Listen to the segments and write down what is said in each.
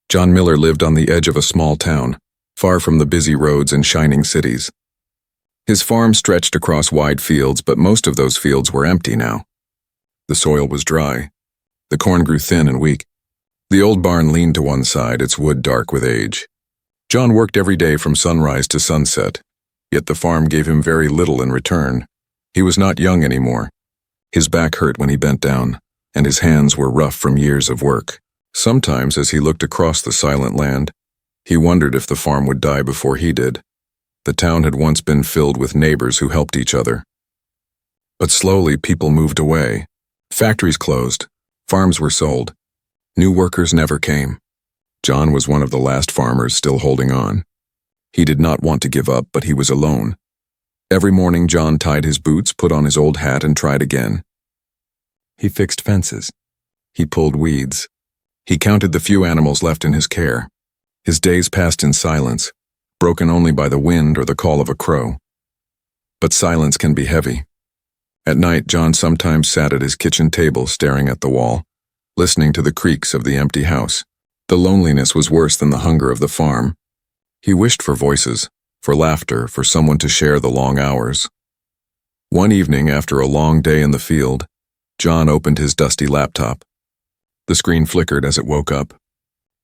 John Miller lived on the edge of a small town, far from the busy roads and shining cities. His farm stretched across wide fields, but most of those fields were empty now. The soil was dry. The corn grew thin and weak. The old barn leaned to one side, its wood dark with age. John worked every day from sunrise to sunset, yet the farm gave him very little in return. He was not young anymore. His back hurt when he bent down, and his hands were rough from years of work. Sometimes, as he looked across the silent land, he wondered if the farm would die before he did. The town had once been filled with neighbors who helped each other. But slowly people moved away. Factories closed. Farms were sold. New workers never came. John was one of the last farmers still holding on. He did not want to give up, but he was alone. Every morning John tied his boots, put on his old hat, and tried again. He fixed fences. He pulled weeds. He counted the few animals left in his care. His days passed in silence, broken only by the wind or the call of a crow. But silence can be heavy. At night, John sometimes sat at his kitchen table staring at the wall, listening to the creaks of the empty house. The loneliness was worse than the hunger of the farm. He wished for voices, for laughter, for someone to share the long hours. One evening, after a long day in the field, John opened his dusty laptop. The screen flickered as it woke up.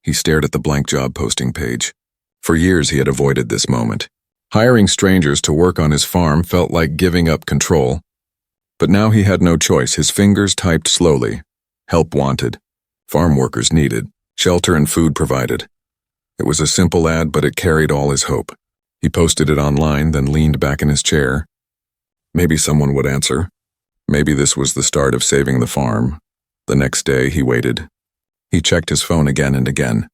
He stared at the blank job posting page. For years he had avoided this moment. Hiring strangers to work on his farm felt like giving up control. But now he had no choice. His fingers typed slowly. Help wanted. Farm workers needed. Shelter and food provided. It was a simple ad, but it carried all his hope. He posted it online, then leaned back in his chair. Maybe someone would answer. Maybe this was the start of saving the farm. The next day, he waited. He checked his phone again and again.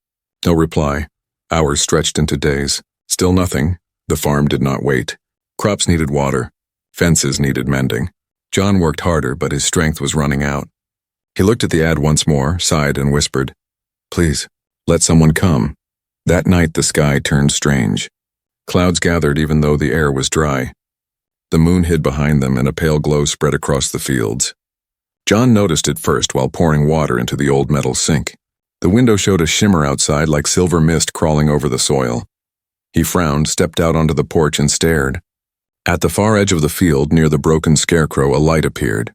No reply. Hours stretched into days. Still nothing. The farm did not wait. Crops needed water. Fences needed mending. John worked harder, but his strength was running out. He looked at the ad once more, sighed, and whispered, "Please, let someone come." That night the sky turned strange. Clouds gathered even though the air was dry. The moon hid behind them and a pale glow spread across the fields. John noticed it first while pouring water into the old metal sink. The window showed a shimmer outside like silver mist crawling over the soil. He frowned, stepped out onto the porch and stared. At the far edge of the field, near the broken scarecrow, a light appeared.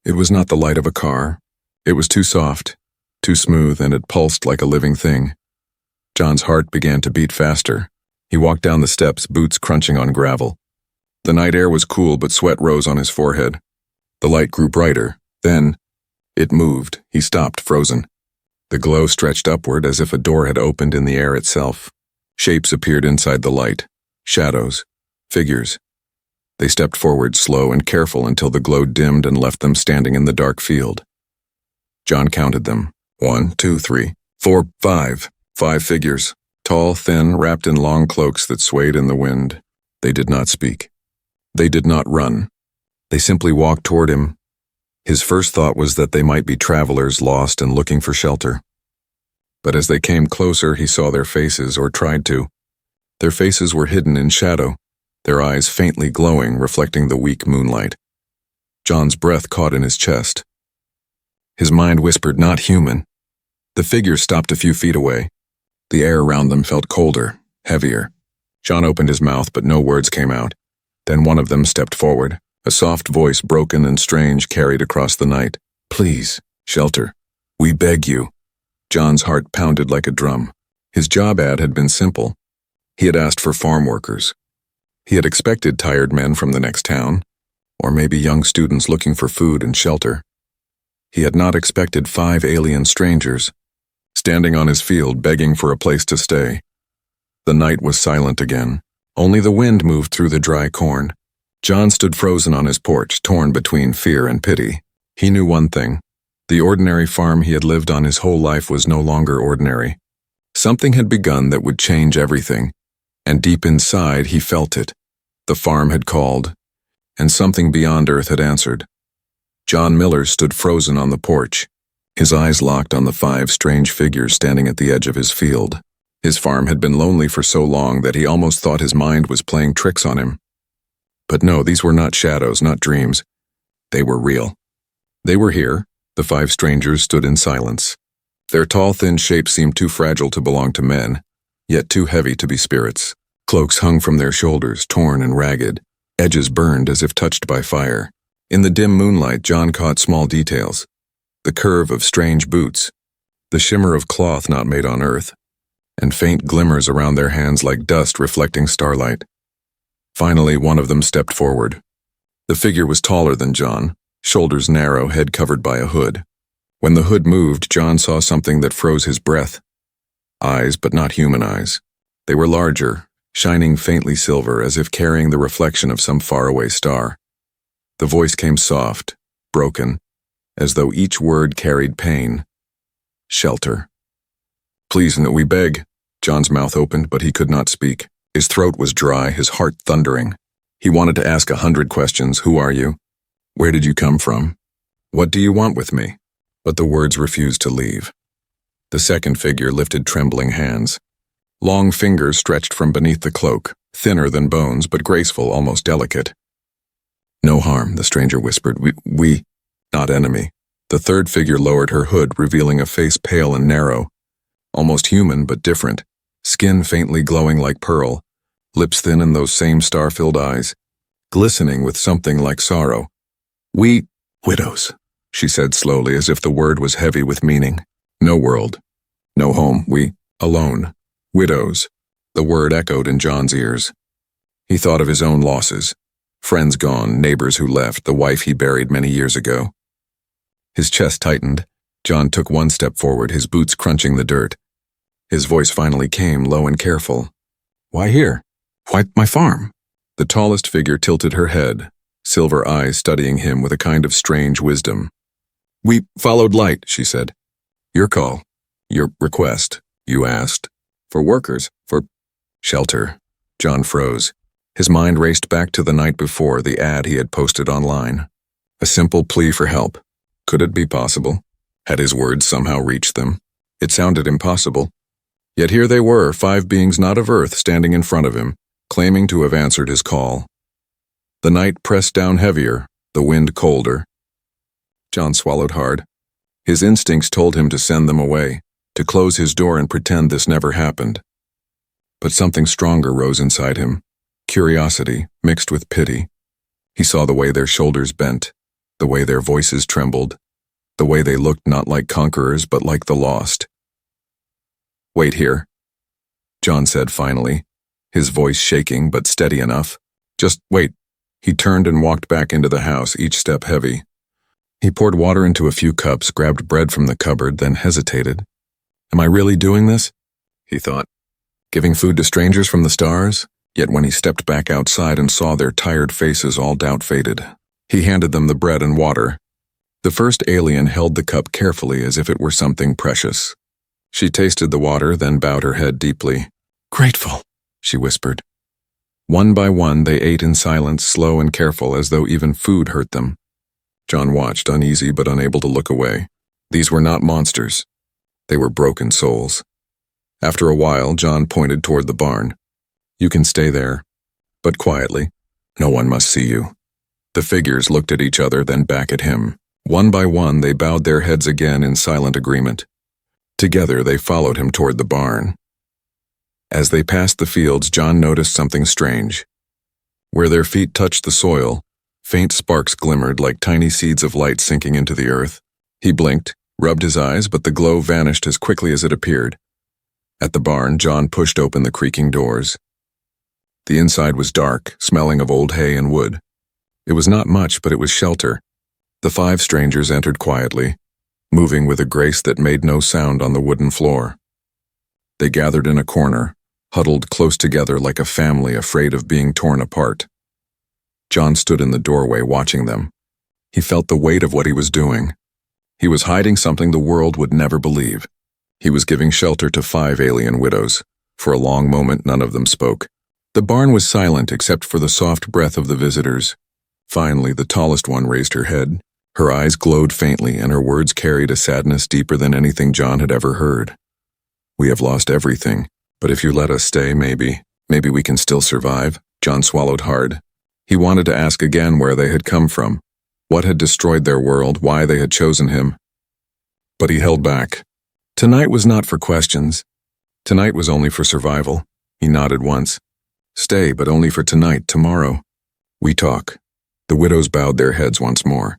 It was not the light of a car. It was too soft, too smooth, and it pulsed like a living thing. John's heart began to beat faster. He walked down the steps, boots crunching on gravel. The night air was cool, but sweat rose on his forehead. The light grew brighter. Then, it moved. He stopped, frozen. The glow stretched upward as if a door had opened in the air itself. Shapes appeared inside the light. Shadows. Figures. They stepped forward, slow and careful, until the glow dimmed and left them standing in the dark field. John counted them. 1, 2, 3, 4, 5. 5 figures. Tall, thin, wrapped in long cloaks that swayed in the wind. They did not speak. They did not run. They simply walked toward him. His first thought was that they might be travelers lost and looking for shelter. But as they came closer, he saw their faces, or tried to. Their faces were hidden in shadow, their eyes faintly glowing, reflecting the weak moonlight. John's breath caught in his chest. His mind whispered, "Not human." The figures stopped a few feet away. The air around them felt colder, heavier. John opened his mouth, but no words came out. Then one of them stepped forward. A soft voice, broken and strange, carried across the night. "Please, shelter. We beg you." John's heart pounded like a drum. His job ad had been simple. He had asked for farm workers. He had expected tired men from the next town, or maybe young students looking for food and shelter. He had not expected 5 alien strangers, standing on his field begging for a place to stay. The night was silent again. Only the wind moved through the dry corn. John stood frozen on his porch, torn between fear and pity. He knew one thing. The ordinary farm he had lived on his whole life was no longer ordinary. Something had begun that would change everything, and deep inside he felt it. The farm had called, and something beyond earth had answered. John Miller stood frozen on the porch, his eyes locked on the 5 strange figures standing at the edge of his field. His farm had been lonely for so long that he almost thought his mind was playing tricks on him. But no, these were not shadows, not dreams. They were real. They were here. The 5 strangers stood in silence. Their tall, thin shapes seemed too fragile to belong to men, yet too heavy to be spirits. Cloaks hung from their shoulders, torn and ragged, edges burned as if touched by fire. In the dim moonlight, John caught small details. The curve of strange boots, the shimmer of cloth not made on earth, and faint glimmers around their hands like dust reflecting starlight. Finally, one of them stepped forward. The figure was taller than John, shoulders narrow, head covered by a hood. When the hood moved, John saw something that froze his breath. Eyes, but not human eyes. They were larger, shining faintly silver, as if carrying the reflection of some faraway star. The voice came soft, broken, as though each word carried pain. Shelter. Please, we beg. John's mouth opened, but he could not speak. His throat was dry, his heart thundering. He wanted to ask 100 questions. Who are you? Where did you come from? What do you want with me? But the words refused to leave. The second figure lifted trembling hands. Long fingers stretched from beneath the cloak, thinner than bones, but graceful, almost delicate. No harm, the stranger whispered. We, not enemy. The third figure lowered her hood, revealing a face pale and narrow, almost human but different, skin faintly glowing like pearl, lips thin and those same star-filled eyes, glistening with something like sorrow. We, widows, she said slowly, as if the word was heavy with meaning. No world, no home, we, alone, widows. The word echoed in John's ears. He thought of his own losses. Friends gone, neighbors who left, the wife he buried many years ago. His chest tightened. John took one step forward, his boots crunching the dirt. His voice finally came, low and careful. Why here? Why my farm? The tallest figure tilted her head, silver eyes studying him with a kind of strange wisdom. We followed light, she said. Your call, your request, you asked. For workers, for shelter. John froze. His mind raced back to the night before, the ad he had posted online. A simple plea for help. Could it be possible? Had his words somehow reached them? It sounded impossible. Yet here they were, 5 beings not of earth standing in front of him, claiming to have answered his call. The night pressed down heavier, the wind colder. John swallowed hard. His instincts told him to send them away, to close his door and pretend this never happened. But something stronger rose inside him, curiosity mixed with pity. He saw the way their shoulders bent, the way their voices trembled, the way they looked not like conquerors but like the lost. Wait here, John said finally, his voice shaking but steady enough. Just wait. He turned and walked back into the house, each step heavy. He poured water into a few cups, grabbed bread from the cupboard, then hesitated. Am I really doing this? He thought. Giving food to strangers from the stars? Yet when he stepped back outside and saw their tired faces, all doubt faded. He handed them the bread and water. The first alien held the cup carefully as if it were something precious. She tasted the water, then bowed her head deeply. Grateful, she whispered. One by one they ate in silence, slow and careful, as though even food hurt them. John watched, uneasy but unable to look away. These were not monsters. They were broken souls. After a while, John pointed toward the barn. You can stay there, but quietly. No one must see you. The figures looked at each other, then back at him. One by one, they bowed their heads again in silent agreement. Together, they followed him toward the barn. As they passed the fields, John noticed something strange. Where their feet touched the soil, faint sparks glimmered like tiny seeds of light sinking into the earth. He blinked, rubbed his eyes, but the glow vanished as quickly as it appeared. At the barn, John pushed open the creaking doors. The inside was dark, smelling of old hay and wood. It was not much, but it was shelter. The 5 strangers entered quietly, moving with a grace that made no sound on the wooden floor. They gathered in a corner, huddled close together like a family afraid of being torn apart. John stood in the doorway watching them. He felt the weight of what he was doing. He was hiding something the world would never believe. He was giving shelter to 5 alien widows. For a long moment, none of them spoke. The barn was silent except for the soft breath of the visitors. Finally, the tallest one raised her head. Her eyes glowed faintly, and her words carried a sadness deeper than anything John had ever heard. We have lost everything, but if you let us stay, maybe we can still survive. John swallowed hard. He wanted to ask again where they had come from, what had destroyed their world, why they had chosen him. But he held back. Tonight was not for questions. Tonight was only for survival. He nodded once. Stay, but only for tonight, tomorrow. We talk. The widows bowed their heads once more.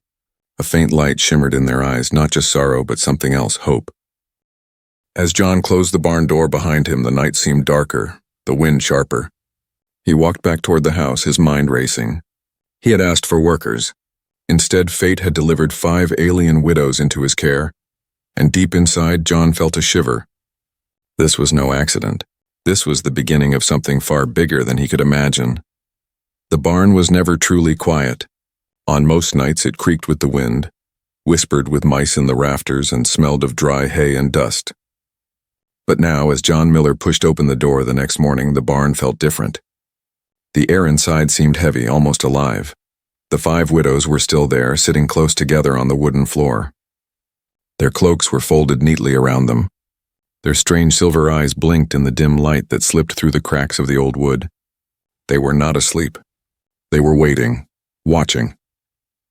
A faint light shimmered in their eyes, not just sorrow, but something else, hope. As John closed the barn door behind him, the night seemed darker, the wind sharper. He walked back toward the house, his mind racing. He had asked for workers. Instead, fate had delivered 5 alien widows into his care, and deep inside, John felt a shiver. This was no accident. This was the beginning of something far bigger than he could imagine. The barn was never truly quiet. On most nights it creaked with the wind, whispered with mice in the rafters, and smelled of dry hay and dust. But now, as John Miller pushed open the door the next morning, the barn felt different. The air inside seemed heavy, almost alive. The 5 widows were still there, sitting close together on the wooden floor. Their cloaks were folded neatly around them. Their strange silver eyes blinked in the dim light that slipped through the cracks of the old wood. They were not asleep. They were waiting, watching.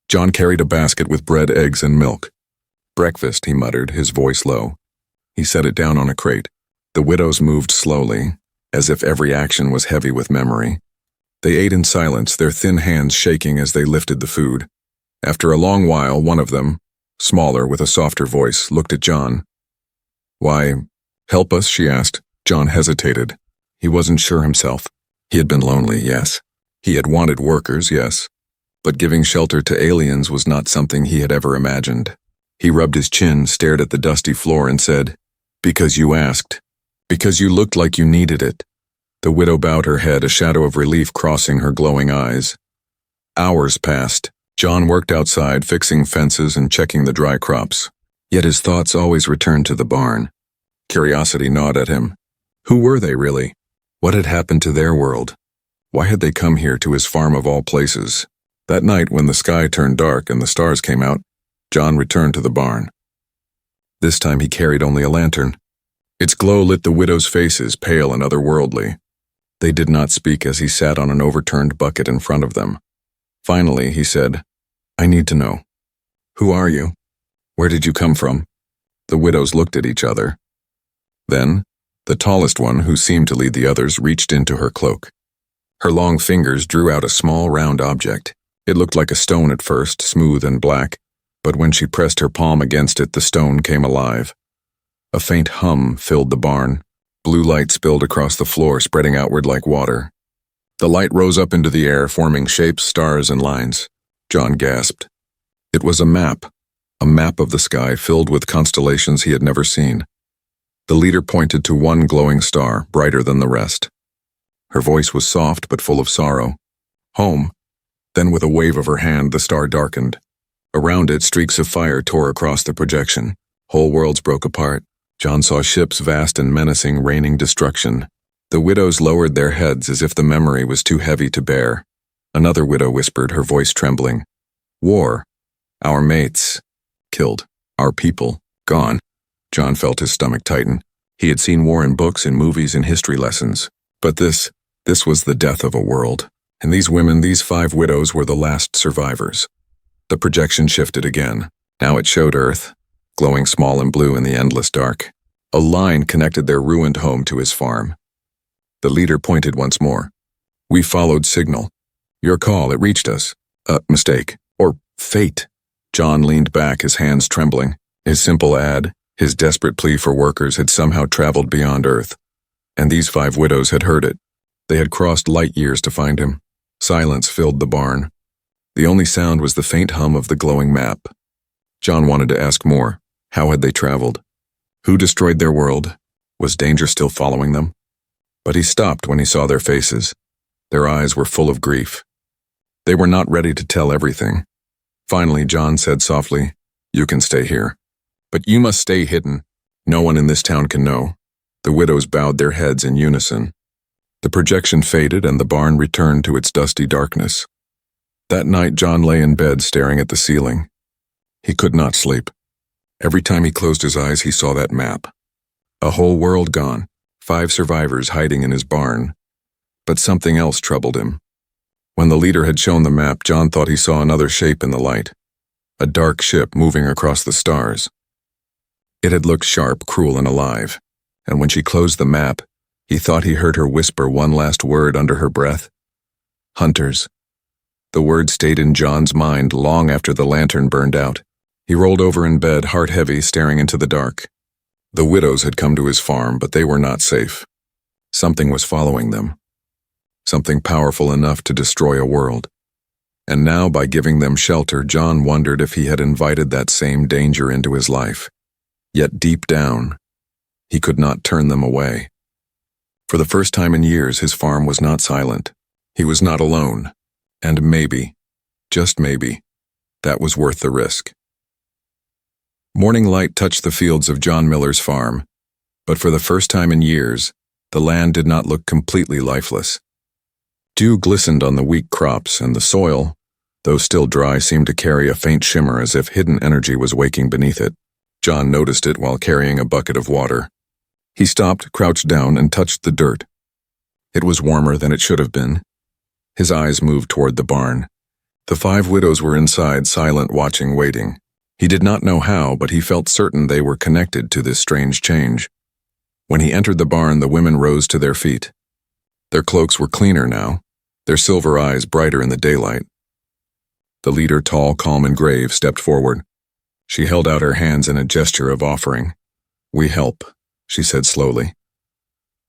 John carried a basket with bread, eggs, and milk. Breakfast, he muttered, his voice low. He set it down on a crate. The widows moved slowly, as if every action was heavy with memory. They ate in silence, their thin hands shaking as they lifted the food. After a long while, one of them, smaller with a softer voice, looked at John. Why, help us, she asked. John hesitated. He wasn't sure himself. He had been lonely, yes. He had wanted workers, yes. But giving shelter to aliens was not something he had ever imagined. He rubbed his chin, stared at the dusty floor, and said, Because you asked. Because you looked like you needed it. The widow bowed her head, a shadow of relief crossing her glowing eyes. Hours passed. John worked outside, fixing fences and checking the dry crops. Yet his thoughts always returned to the barn. Curiosity gnawed at him. Who were they, really? What had happened to their world? Why had they come here to his farm of all places? That night, when the sky turned dark and the stars came out, John returned to the barn. This time he carried only a lantern. Its glow lit the widows' faces, pale and otherworldly. They did not speak as he sat on an overturned bucket in front of them. Finally, he said, I need to know. Who are you? Where did you come from? The widows looked at each other. Then, the tallest one, who seemed to lead the others, reached into her cloak. Her long fingers drew out a small, round object. It looked like a stone at first, smooth and black, but when she pressed her palm against it, the stone came alive. A faint hum filled the barn. Blue light spilled across the floor, spreading outward like water. The light rose up into the air, forming shapes, stars, and lines. John gasped. It was a map of the sky filled with constellations he had never seen. The leader pointed to one glowing star, brighter than the rest. Her voice was soft but full of sorrow. Home. Then with a wave of her hand, the star darkened. Around it, streaks of fire tore across the projection. Whole worlds broke apart. John saw ships vast and menacing, raining destruction. The widows lowered their heads as if the memory was too heavy to bear. Another widow whispered, her voice trembling. War. Our mates. Killed. Our people. Gone. John felt his stomach tighten. He had seen war in books, in movies, in history lessons. But this was the death of a world. And these women, these 5 widows, were the last survivors. The projection shifted again. Now it showed Earth, glowing small and blue in the endless dark. A line connected their ruined home to his farm. The leader pointed once more. We followed signal. Your call, it reached us. Mistake. Or fate. John leaned back, his hands trembling. His simple ad, his desperate plea for workers had somehow traveled beyond Earth. And these 5 widows had heard it. They had crossed light years to find him. Silence filled the barn. The only sound was the faint hum of the glowing map. John wanted to ask more. How had they traveled? Who destroyed their world? Was danger still following them? But he stopped when he saw their faces. Their eyes were full of grief. They were not ready to tell everything. Finally, John said softly, You can stay here. But you must stay hidden. No one in this town can know. The widows bowed their heads in unison. The projection faded and the barn returned to its dusty darkness. That night, John lay in bed staring at the ceiling. He could not sleep. Every time he closed his eyes, he saw that map. A whole world gone, 5 survivors hiding in his barn. But something else troubled him. When the leader had shown the map, John thought he saw another shape in the light. A dark ship moving across the stars. It had looked sharp, cruel, and alive, and when she closed the map, he thought he heard her whisper one last word under her breath. Hunters. The word stayed in John's mind long after the lantern burned out. He rolled over in bed, heart heavy, staring into the dark. The widows had come to his farm, but they were not safe. Something was following them. Something powerful enough to destroy a world. And now, by giving them shelter, John wondered if he had invited that same danger into his life. Yet deep down, he could not turn them away. For the first time in years, his farm was not silent. He was not alone. And maybe, just maybe, that was worth the risk. Morning light touched the fields of John Miller's farm, but for the first time in years, the land did not look completely lifeless. Dew glistened on the weak crops, and the soil, though still dry, seemed to carry a faint shimmer as if hidden energy was waking beneath it. John noticed it while carrying a bucket of water. He stopped, crouched down, and touched the dirt. It was warmer than it should have been. His eyes moved toward the barn. The 5 widows were inside, silent, watching, waiting. He did not know how, but he felt certain they were connected to this strange change. When he entered the barn, the women rose to their feet. Their cloaks were cleaner now, their silver eyes brighter in the daylight. The leader, tall, calm, and grave, stepped forward. She held out her hands in a gesture of offering. "We help," she said slowly.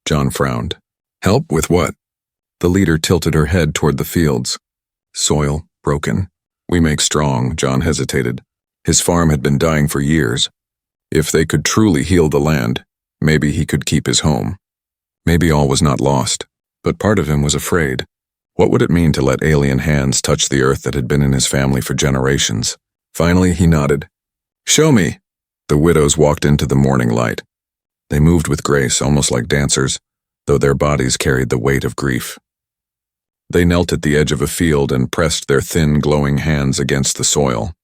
John frowned. "Help with what?" The leader tilted her head toward the fields. "Soil, broken. We make strong," John hesitated. His farm had been dying for years. If they could truly heal the land, maybe he could keep his home. Maybe all was not lost, but part of him was afraid. What would it mean to let alien hands touch the earth that had been in his family for generations? Finally, he nodded. "Show me." The widows walked into the morning light. They moved with grace, almost like dancers, though their bodies carried the weight of grief. They knelt at the edge of a field and pressed their thin, glowing hands against the soil.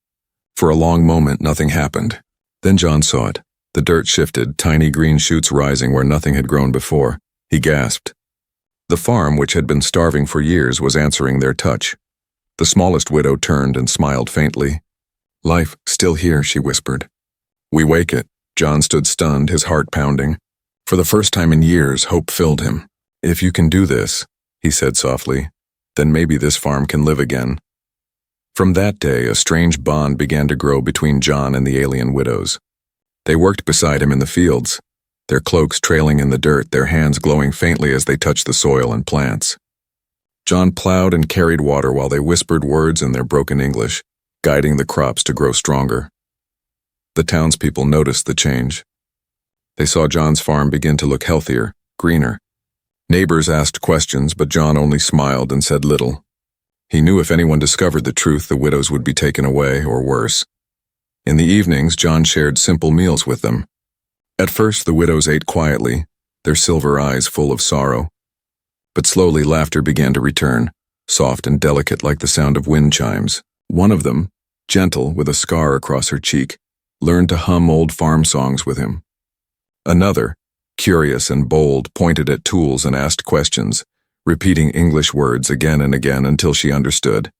For a long moment, nothing happened. Then John saw it. The dirt shifted, tiny green shoots rising where nothing had grown before. He gasped. The farm, which had been starving for years, was answering their touch. The smallest widow turned and smiled faintly. "Life, still here," she whispered. "We wake it." John stood stunned, his heart pounding. For the first time in years, hope filled him. "If you can do this," he said softly, "then maybe this farm can live again." From that day, a strange bond began to grow between John and the alien widows. They worked beside him in the fields, their cloaks trailing in the dirt, their hands glowing faintly as they touched the soil and plants. John plowed and carried water while they whispered words in their broken English, guiding the crops to grow stronger. The townspeople noticed the change. They saw John's farm begin to look healthier, greener. Neighbors asked questions, but John only smiled and said little. He knew if anyone discovered the truth, the widows would be taken away, or worse. In the evenings, John shared simple meals with them. At first, the widows ate quietly, their silver eyes full of sorrow. But slowly, laughter began to return, soft and delicate like the sound of wind chimes. One of them, gentle with a scar across her cheek, learned to hum old farm songs with him. Another, curious and bold, pointed at tools and asked questions, repeating English words again and again until she understood.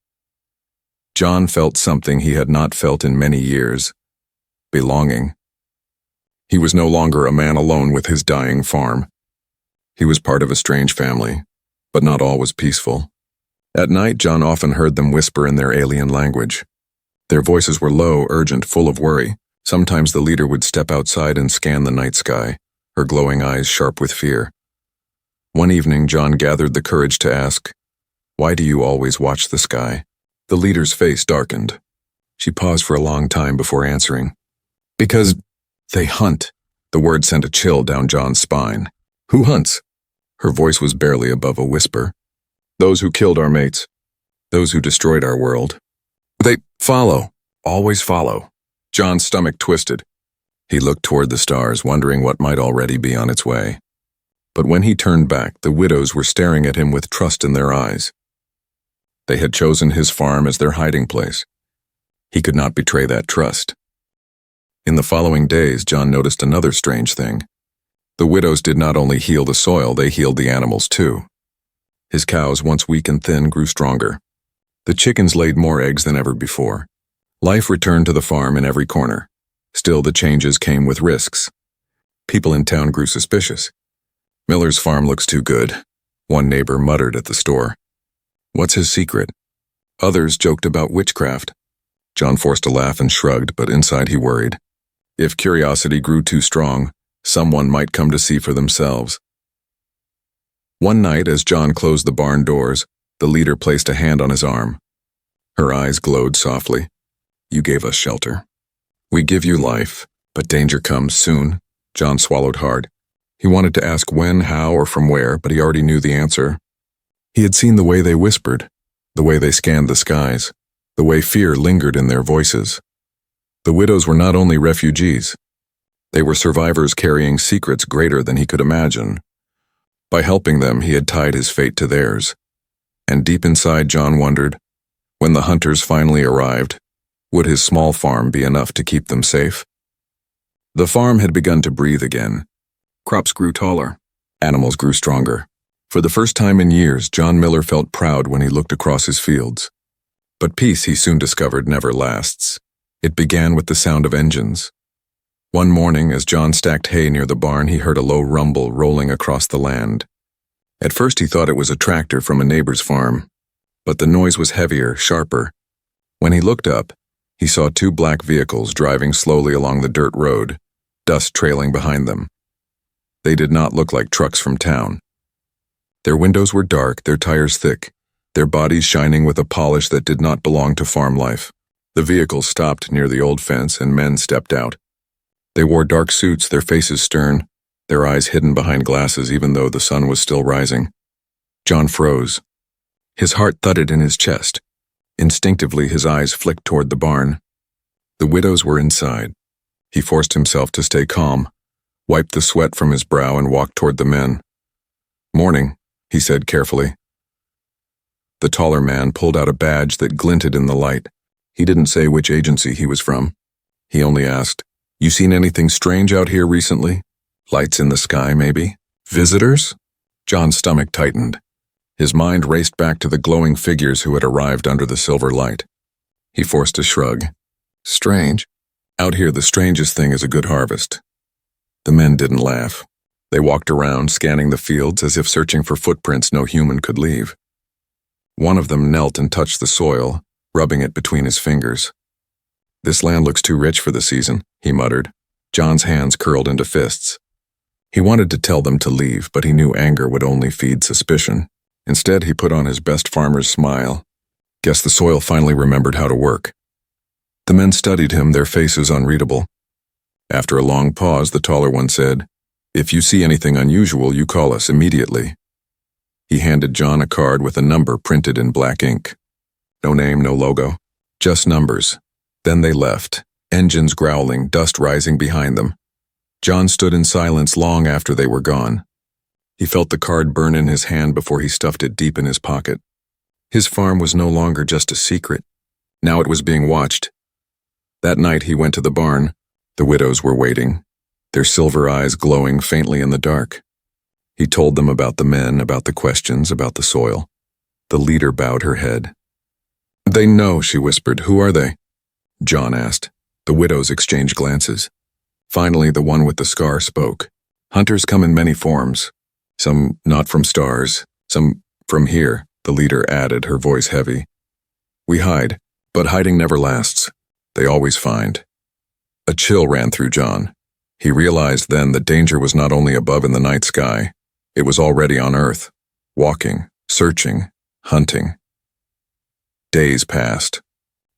John felt something he had not felt in many years: belonging. He was no longer a man alone with his dying farm. He was part of a strange family, but not all was peaceful. At night, John often heard them whisper in their alien language. Their voices were low, urgent, full of worry. Sometimes the leader would step outside and scan the night sky, her glowing eyes sharp with fear. One evening, John gathered the courage to ask, "Why do you always watch the sky?" The leader's face darkened. She paused for a long time before answering. "Because they hunt." The word sent a chill down John's spine. "Who hunts?" Her voice was barely above a whisper. "Those who killed our mates. Those who destroyed our world. They follow, always follow." John's stomach twisted. He looked toward the stars, wondering what might already be on its way. But when he turned back, the widows were staring at him with trust in their eyes. They had chosen his farm as their hiding place. He could not betray that trust. In the following days, John noticed another strange thing. The widows did not only heal the soil, they healed the animals too. His cows, once weak and thin, grew stronger. The chickens laid more eggs than ever before. Life returned to the farm in every corner. Still, the changes came with risks. People in town grew suspicious. "Miller's farm looks too good," one neighbor muttered at the store. "What's his secret?" Others joked about witchcraft. John forced a laugh and shrugged, but inside he worried. If curiosity grew too strong, someone might come to see for themselves. One night, as John closed the barn doors, the leader placed a hand on his arm. Her eyes glowed softly. "You gave us shelter. We give you life, but danger comes soon." John swallowed hard. He wanted to ask when, how, or from where, but he already knew the answer. He had seen the way they whispered, the way they scanned the skies, the way fear lingered in their voices. The widows were not only refugees. They were survivors carrying secrets greater than he could imagine. By helping them, he had tied his fate to theirs. And deep inside, John wondered, when the hunters finally arrived, would his small farm be enough to keep them safe? The farm had begun to breathe again. Crops grew taller. Animals grew stronger. For the first time in years, John Miller felt proud when he looked across his fields. But peace, he soon discovered, never lasts. It began with the sound of engines. One morning, as John stacked hay near the barn, he heard a low rumble rolling across the land. At first he thought it was a tractor from a neighbor's farm, but the noise was heavier, sharper. When he looked up, he saw two black vehicles driving slowly along the dirt road, dust trailing behind them. They did not look like trucks from town. Their windows were dark, their tires thick, their bodies shining with a polish that did not belong to farm life. The vehicles stopped near the old fence and men stepped out. They wore dark suits, their faces stern, their eyes hidden behind glasses even though the sun was still rising. John froze. His heart thudded in his chest. Instinctively, his eyes flicked toward the barn. The widows were inside. He forced himself to stay calm, wiped the sweat from his brow and walked toward the men. "Morning," he said carefully. The taller man pulled out a badge that glinted in the light. He didn't say which agency he was from. He only asked, "You seen anything strange out here recently? Lights in the sky, maybe? Visitors?" John's stomach tightened. His mind raced back to the glowing figures who had arrived under the silver light. He forced a shrug. "Strange? Out here the strangest thing is a good harvest." The men didn't laugh. They walked around, scanning the fields as if searching for footprints no human could leave. One of them knelt and touched the soil, rubbing it between his fingers. "This land looks too rich for the season," he muttered. John's hands curled into fists. He wanted to tell them to leave, but he knew anger would only feed suspicion. Instead, he put on his best farmer's smile. Guess the soil finally remembered how to work. The men studied him, their faces unreadable. After a long pause, the taller one said, "If you see anything unusual, you call us immediately." He handed John a card with a number printed in black ink. No name, no logo, just numbers. Then they left, engines growling, dust rising behind them. John stood in silence long after they were gone. He felt the card burn in his hand before he stuffed it deep in his pocket. His farm was no longer just a secret. Now it was being watched. That night he went to the barn. The widows were waiting, their silver eyes glowing faintly in the dark. He told them about the men, about the questions, about the soil. The leader bowed her head. "They know," she whispered. "Who are they?" John asked. The widows exchanged glances. Finally, the one with the scar spoke. "Hunters come in many forms. Some not from stars, some from here," the leader added, her voice heavy. "We hide, but hiding never lasts. They always find." A chill ran through John. He realized then that danger was not only above in the night sky, it was already on Earth, walking, searching, hunting. Days passed.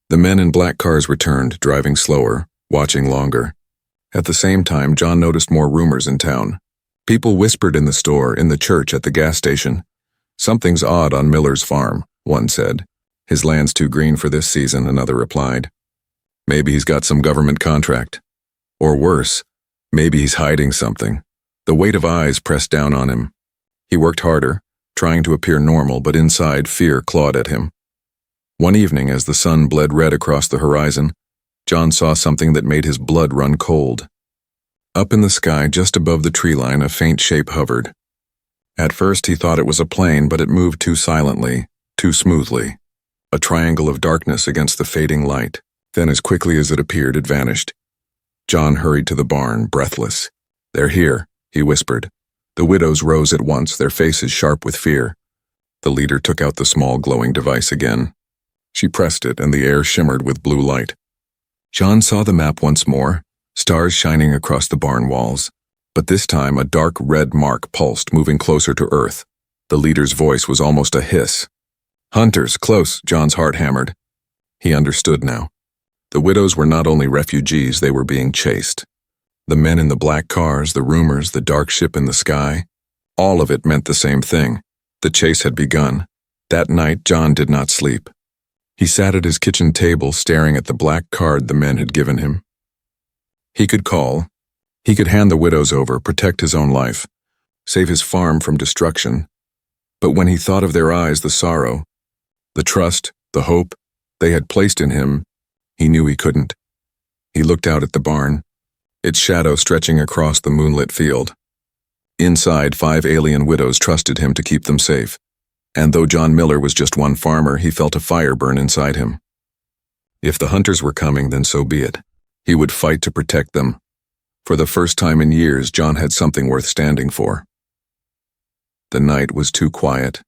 The men in black cars returned, driving slower, watching longer. At the same time, John noticed more rumors in town. People whispered in the store, in the church, at the gas station. "Something's odd on Miller's farm," one said. "His land's too green for this season," another replied. "Maybe he's got some government contract. Or worse, maybe he's hiding something." The weight of eyes pressed down on him. He worked harder, trying to appear normal, but inside fear clawed at him. One evening, as the sun bled red across the horizon, John saw something that made his blood run cold. Up in the sky, just above the tree line, a faint shape hovered. At first he thought it was a plane, but it moved too silently, too smoothly. A triangle of darkness against the fading light. Then as quickly as it appeared, it vanished. John hurried to the barn, breathless. "They're here," he whispered. The widows rose at once, their faces sharp with fear. The leader took out the small glowing device again. She pressed it, and the air shimmered with blue light. John saw the map once more, stars shining across the barn walls. But this time a dark red mark pulsed, moving closer to Earth. The leader's voice was almost a hiss. "Hunters, close," John's heart hammered. He understood now. The widows were not only refugees, they were being chased. The men in the black cars, the rumors, the dark ship in the sky, all of it meant the same thing. The chase had begun. That night, John did not sleep. He sat at his kitchen table, staring at the black card the men had given him. He could call. He could hand the widows over, protect his own life, save his farm from destruction. But when he thought of their eyes, the sorrow, the trust, the hope they had placed in him, he knew he couldn't. He looked out at the barn, its shadow stretching across the moonlit field. Inside, 5 alien widows trusted him to keep them safe. And though John Miller was just one farmer, he felt a fire burn inside him. If the hunters were coming, then so be it. He would fight to protect them. For the first time in years, John had something worth standing for. The night was too quiet.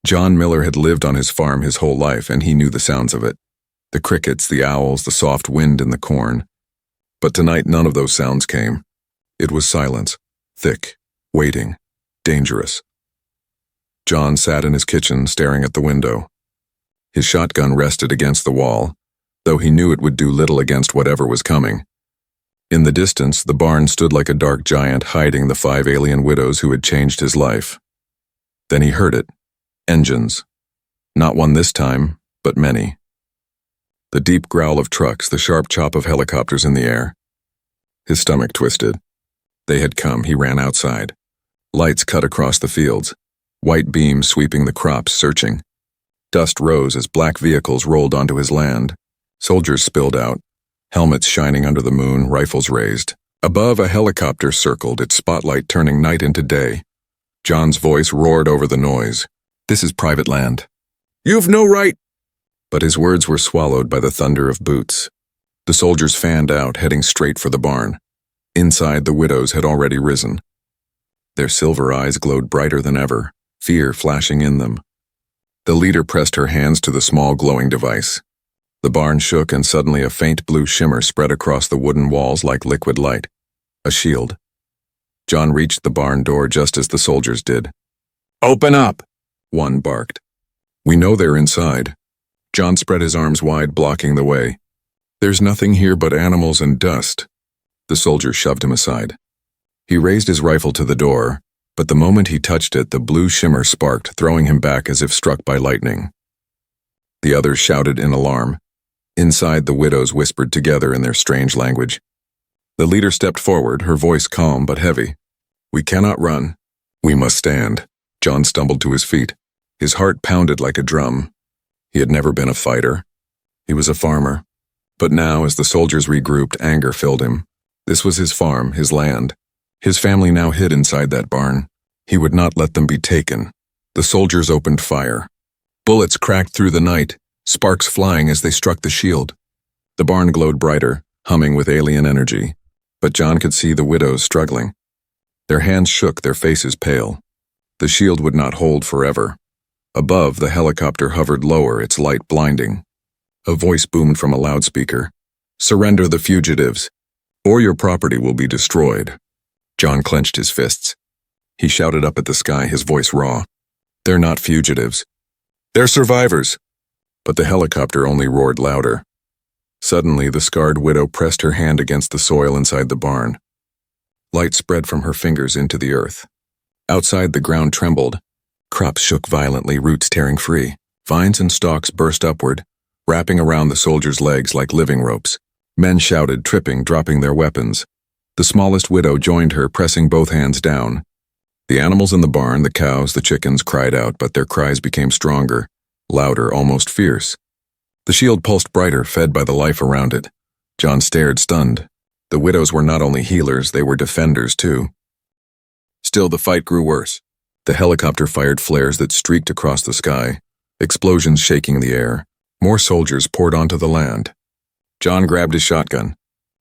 John Miller had lived on his farm his whole life, and he knew the sounds of it. The crickets, the owls, the soft wind in the corn. But tonight none of those sounds came. It was silence, thick, waiting, dangerous. John sat in his kitchen, staring at the window. His shotgun rested against the wall, though he knew it would do little against whatever was coming. In the distance, the barn stood like a dark giant, hiding the 5 alien widows who had changed his life. Then he heard it. Engines. Not one this time, but many. The deep growl of trucks, the sharp chop of helicopters in the air. His stomach twisted. They had come. He ran outside. Lights cut across the fields. White beams sweeping the crops, searching. Dust rose as black vehicles rolled onto his land. Soldiers spilled out, helmets shining under the moon, rifles raised. Above, a helicopter circled, its spotlight turning night into day. John's voice roared over the noise. "This is private land. You've no right!" But his words were swallowed by the thunder of boots. The soldiers fanned out, heading straight for the barn. Inside, the widows had already risen. Their silver eyes glowed brighter than ever, fear flashing in them. The leader pressed her hands to the small glowing device. The barn shook, and suddenly a faint blue shimmer spread across the wooden walls like liquid light. A shield. John reached the barn door just as the soldiers did. "Open up!" one barked. "We know they're inside." John spread his arms wide, blocking the way. "There's nothing here but animals and dust." The soldier shoved him aside. He raised his rifle to the door, but the moment he touched it, the blue shimmer sparked, throwing him back as if struck by lightning. The others shouted in alarm. Inside, the widows whispered together in their strange language. The leader stepped forward, her voice calm but heavy. "We cannot run. We must stand." John stumbled to his feet. His heart pounded like a drum. He had never been a fighter. He was a farmer. But now, as the soldiers regrouped, anger filled him. This was his farm, his land. His family now hid inside that barn. He would not let them be taken. The soldiers opened fire. Bullets cracked through the night, sparks flying as they struck the shield. The barn glowed brighter, humming with alien energy. But John could see the widows struggling. Their hands shook, their faces pale. The shield would not hold forever. Above, the helicopter hovered lower, its light blinding. A voice boomed from a loudspeaker. "Surrender the fugitives, or your property will be destroyed." John clenched his fists. He shouted up at the sky, his voice raw. "They're not fugitives. They're survivors." But the helicopter only roared louder. Suddenly, the scarred widow pressed her hand against the soil inside the barn. Light spread from her fingers into the earth. Outside, the ground trembled. Crops shook violently, roots tearing free. Vines and stalks burst upward, wrapping around the soldiers' legs like living ropes. Men shouted, tripping, dropping their weapons. The smallest widow joined her, pressing both hands down. The animals in the barn, the cows, the chickens, cried out, but their cries became stronger, louder, almost fierce. The shield pulsed brighter, fed by the life around it. John stared, stunned. The widows were not only healers, they were defenders, too. Still, the fight grew worse. The helicopter fired flares that streaked across the sky, explosions shaking the air. More soldiers poured onto the land. John grabbed his shotgun.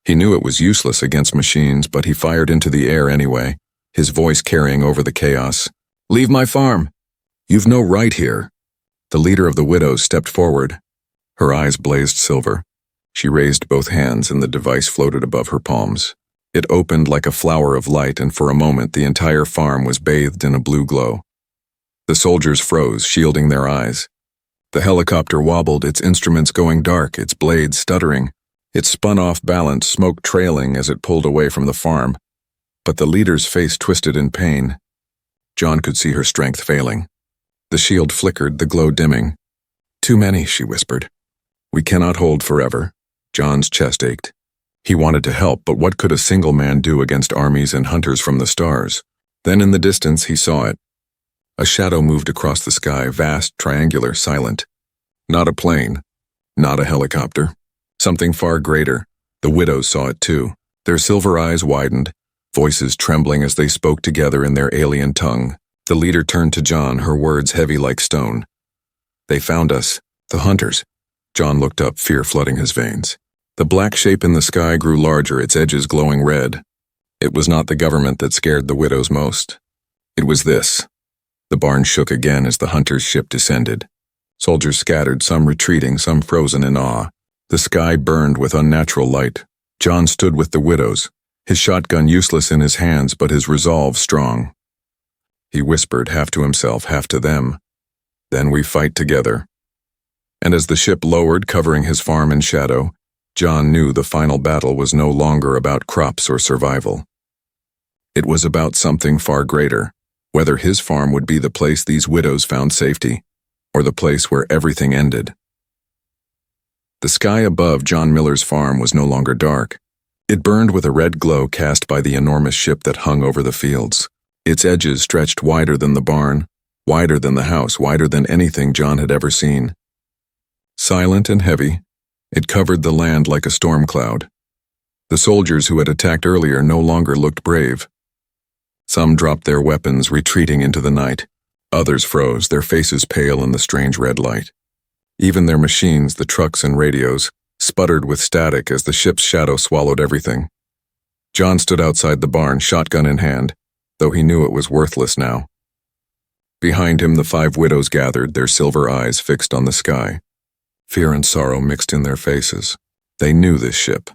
He knew it was useless against machines, but he fired into the air anyway, his voice carrying over the chaos. "Leave my farm! You've no right here." The leader of the widows stepped forward. Her eyes blazed silver. She raised both hands and the device floated above her palms. It opened like a flower of light, and for a moment the entire farm was bathed in a blue glow. The soldiers froze, shielding their eyes. The helicopter wobbled, its instruments going dark, its blades stuttering. It spun off balance, smoke trailing as it pulled away from the farm. But the leader's face twisted in pain. John could see her strength failing. The shield flickered, the glow dimming. "Too many," she whispered. "We cannot hold forever." John's chest ached. He wanted to help, but what could a single man do against armies and hunters from the stars? Then in the distance he saw it. A shadow moved across the sky, vast, triangular, silent. Not a plane. Not a helicopter. Something far greater. The widows saw it too. Their silver eyes widened, voices trembling as they spoke together in their alien tongue. The leader turned to John, her words heavy like stone. "They found us. The hunters." John looked up, fear flooding his veins. The black shape in the sky grew larger, its edges glowing red. It was not the government that scared the widows most. It was this. The barn shook again as the hunter's ship descended. Soldiers scattered, some retreating, some frozen in awe. The sky burned with unnatural light. John stood with the widows, his shotgun useless in his hands, but his resolve strong. He whispered, half to himself, half to them, "Then we fight together." And as the ship lowered, covering his farm in shadow, John knew the final battle was no longer about crops or survival. It was about something far greater, whether his farm would be the place these widows found safety, or the place where everything ended. The sky above John Miller's farm was no longer dark. It burned with a red glow cast by the enormous ship that hung over the fields. Its edges stretched wider than the barn, wider than the house, wider than anything John had ever seen. Silent and heavy, it covered the land like a storm cloud. The soldiers who had attacked earlier no longer looked brave. Some dropped their weapons, retreating into the night. Others froze, their faces pale in the strange red light. Even their machines, the trucks and radios, sputtered with static as the ship's shadow swallowed everything. John stood outside the barn, shotgun in hand, though he knew it was worthless now. Behind him, the 5 widows gathered, their silver eyes fixed on the sky. Fear and sorrow mixed in their faces. They knew this ship.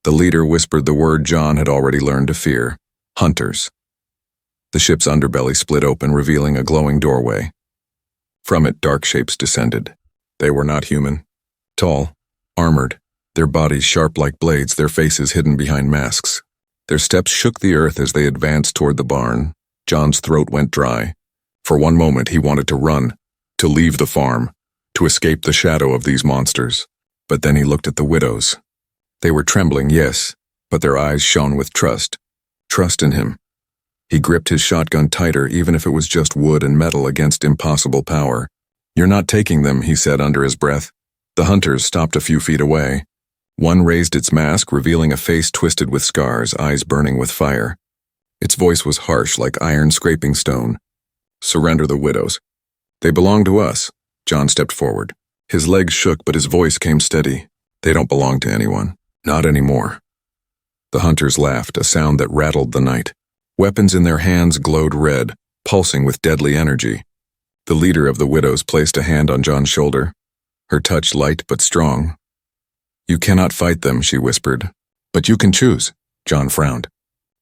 The leader whispered the word John had already learned to fear: hunters. The ship's underbelly split open, revealing a glowing doorway. From it, dark shapes descended. They were not human. Tall, armored, their bodies sharp like blades, their faces hidden behind masks. Their steps shook the earth as they advanced toward the barn. John's throat went dry. For one moment he wanted to run, to leave the farm, to escape the shadow of these monsters. But then he looked at the widows. They were trembling, yes, but their eyes shone with trust. Trust in him. He gripped his shotgun tighter, even if it was just wood and metal against impossible power. "You're not taking them," he said under his breath. The hunters stopped a few feet away. One raised its mask, revealing a face twisted with scars, eyes burning with fire. Its voice was harsh, like iron scraping stone. "Surrender the widows. They belong to us." John stepped forward. His legs shook, but his voice came steady. "They don't belong to anyone. Not anymore." The hunters laughed, a sound that rattled the night. Weapons in their hands glowed red, pulsing with deadly energy. The leader of the widows placed a hand on John's shoulder, her touch light but strong. "You cannot fight them," she whispered. "But you can choose." John frowned.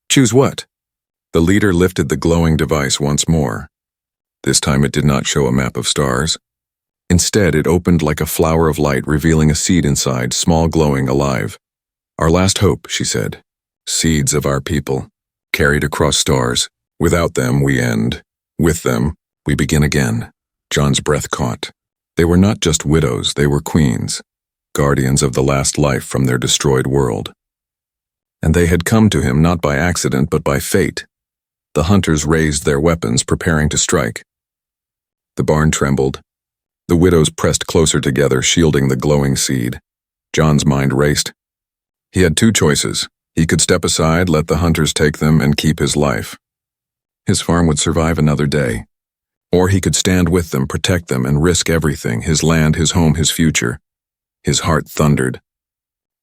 "Choose what?" The leader lifted the glowing device once more. This time it did not show a map of stars. Instead, it opened like a flower of light, revealing a seed inside, small, glowing, alive. "Our last hope," she said. "Seeds of our people, carried across stars. Without them, we end. With them, we begin again." John's breath caught. They were not just widows, they were queens, guardians of the last life from their destroyed world. And they had come to him not by accident but by fate. The hunters raised their weapons, preparing to strike. The barn trembled. The widows pressed closer together, shielding the glowing seed. John's mind raced. He had 2 choices. He could step aside, let the hunters take them, and keep his life. His farm would survive another day. Or he could stand with them, protect them, and risk everything: his land, his home, his future. His heart thundered.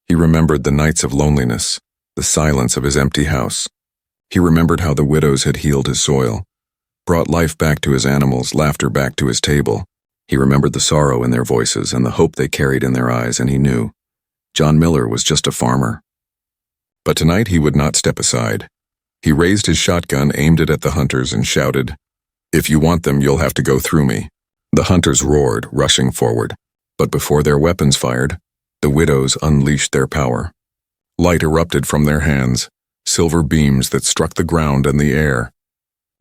He remembered the nights of loneliness, the silence of his empty house. He remembered how the widows had healed his soil, brought life back to his animals, laughter back to his table. He remembered the sorrow in their voices and the hope they carried in their eyes, and he knew John Miller was just a farmer. But tonight he would not step aside. He raised his shotgun, aimed it at the hunters, and shouted, "If you want them, you'll have to go through me." The hunters roared, rushing forward. But before their weapons fired, the widows unleashed their power. Light erupted from their hands, silver beams that struck the ground and the air.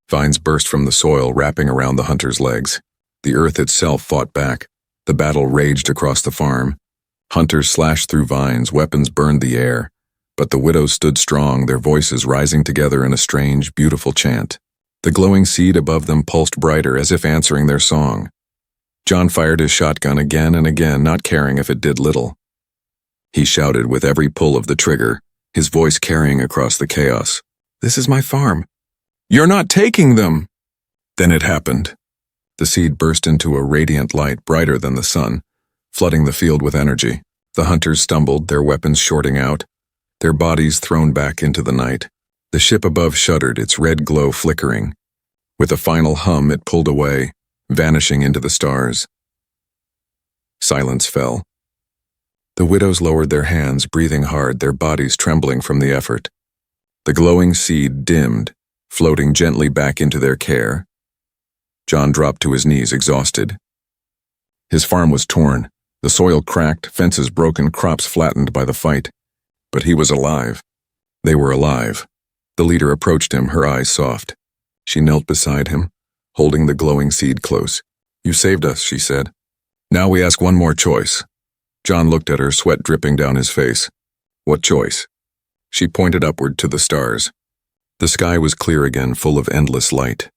Vines burst from the soil, wrapping around the hunters' legs. The earth itself fought back. The battle raged across the farm. Hunters slashed through vines, weapons burned the air. But the widows stood strong, their voices rising together in a strange, beautiful chant. The glowing seed above them pulsed brighter, as if answering their song. John fired his shotgun again and again, not caring if it did little. He shouted with every pull of the trigger, his voice carrying across the chaos. "This is my farm. You're not taking them!" Then it happened. The seed burst into a radiant light brighter than the sun, flooding the field with energy. The hunters stumbled, their weapons shorting out, their bodies thrown back into the night. The ship above shuddered, its red glow flickering. With a final hum, it pulled away, vanishing into the stars. Silence fell. The widows lowered their hands, breathing hard, their bodies trembling from the effort. The glowing seed dimmed, floating gently back into their care. John dropped to his knees, exhausted. His farm was torn, the soil cracked, fences broken, crops flattened by the fight. But he was alive. They were alive. The leader approached him, her eyes soft. She knelt beside him, holding the glowing seed close. "You saved us," she said. "Now we ask one more choice." John looked at her, sweat dripping down his face. "What choice?" She pointed upward to the stars. The sky was clear again, full of endless light.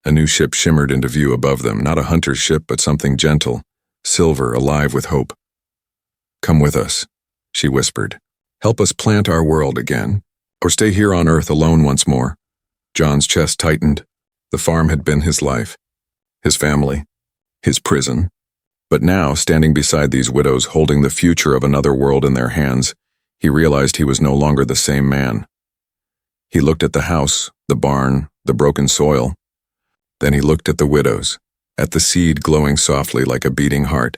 A new ship shimmered into view above them, not a hunter's ship, but something gentle, silver, alive with hope. "Come with us," she whispered. "Help us plant our world again, or stay here on Earth alone once more." John's chest tightened. The farm had been his life, his family, his prison. But now, standing beside these widows, holding the future of another world in their hands, he realized he was no longer the same man. He looked at the house, the barn, the broken soil. Then he looked at the widows, at the seed glowing softly like a beating heart.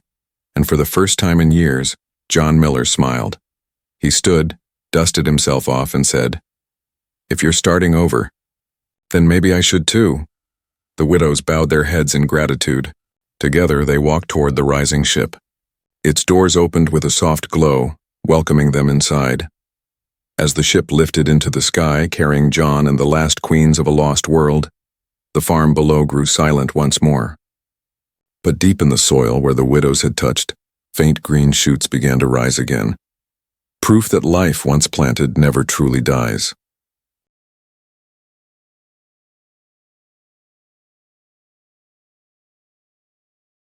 And for the first time in years, John Miller smiled. He stood, dusted himself off, and said, "If you're starting over, then maybe I should too." The widows bowed their heads in gratitude. Together they walked toward the rising ship. Its doors opened with a soft glow, welcoming them inside. As the ship lifted into the sky, carrying John and the last queens of a lost world, the farm below grew silent once more. But deep in the soil where the widows had touched, faint green shoots began to rise again. Proof that life once planted never truly dies.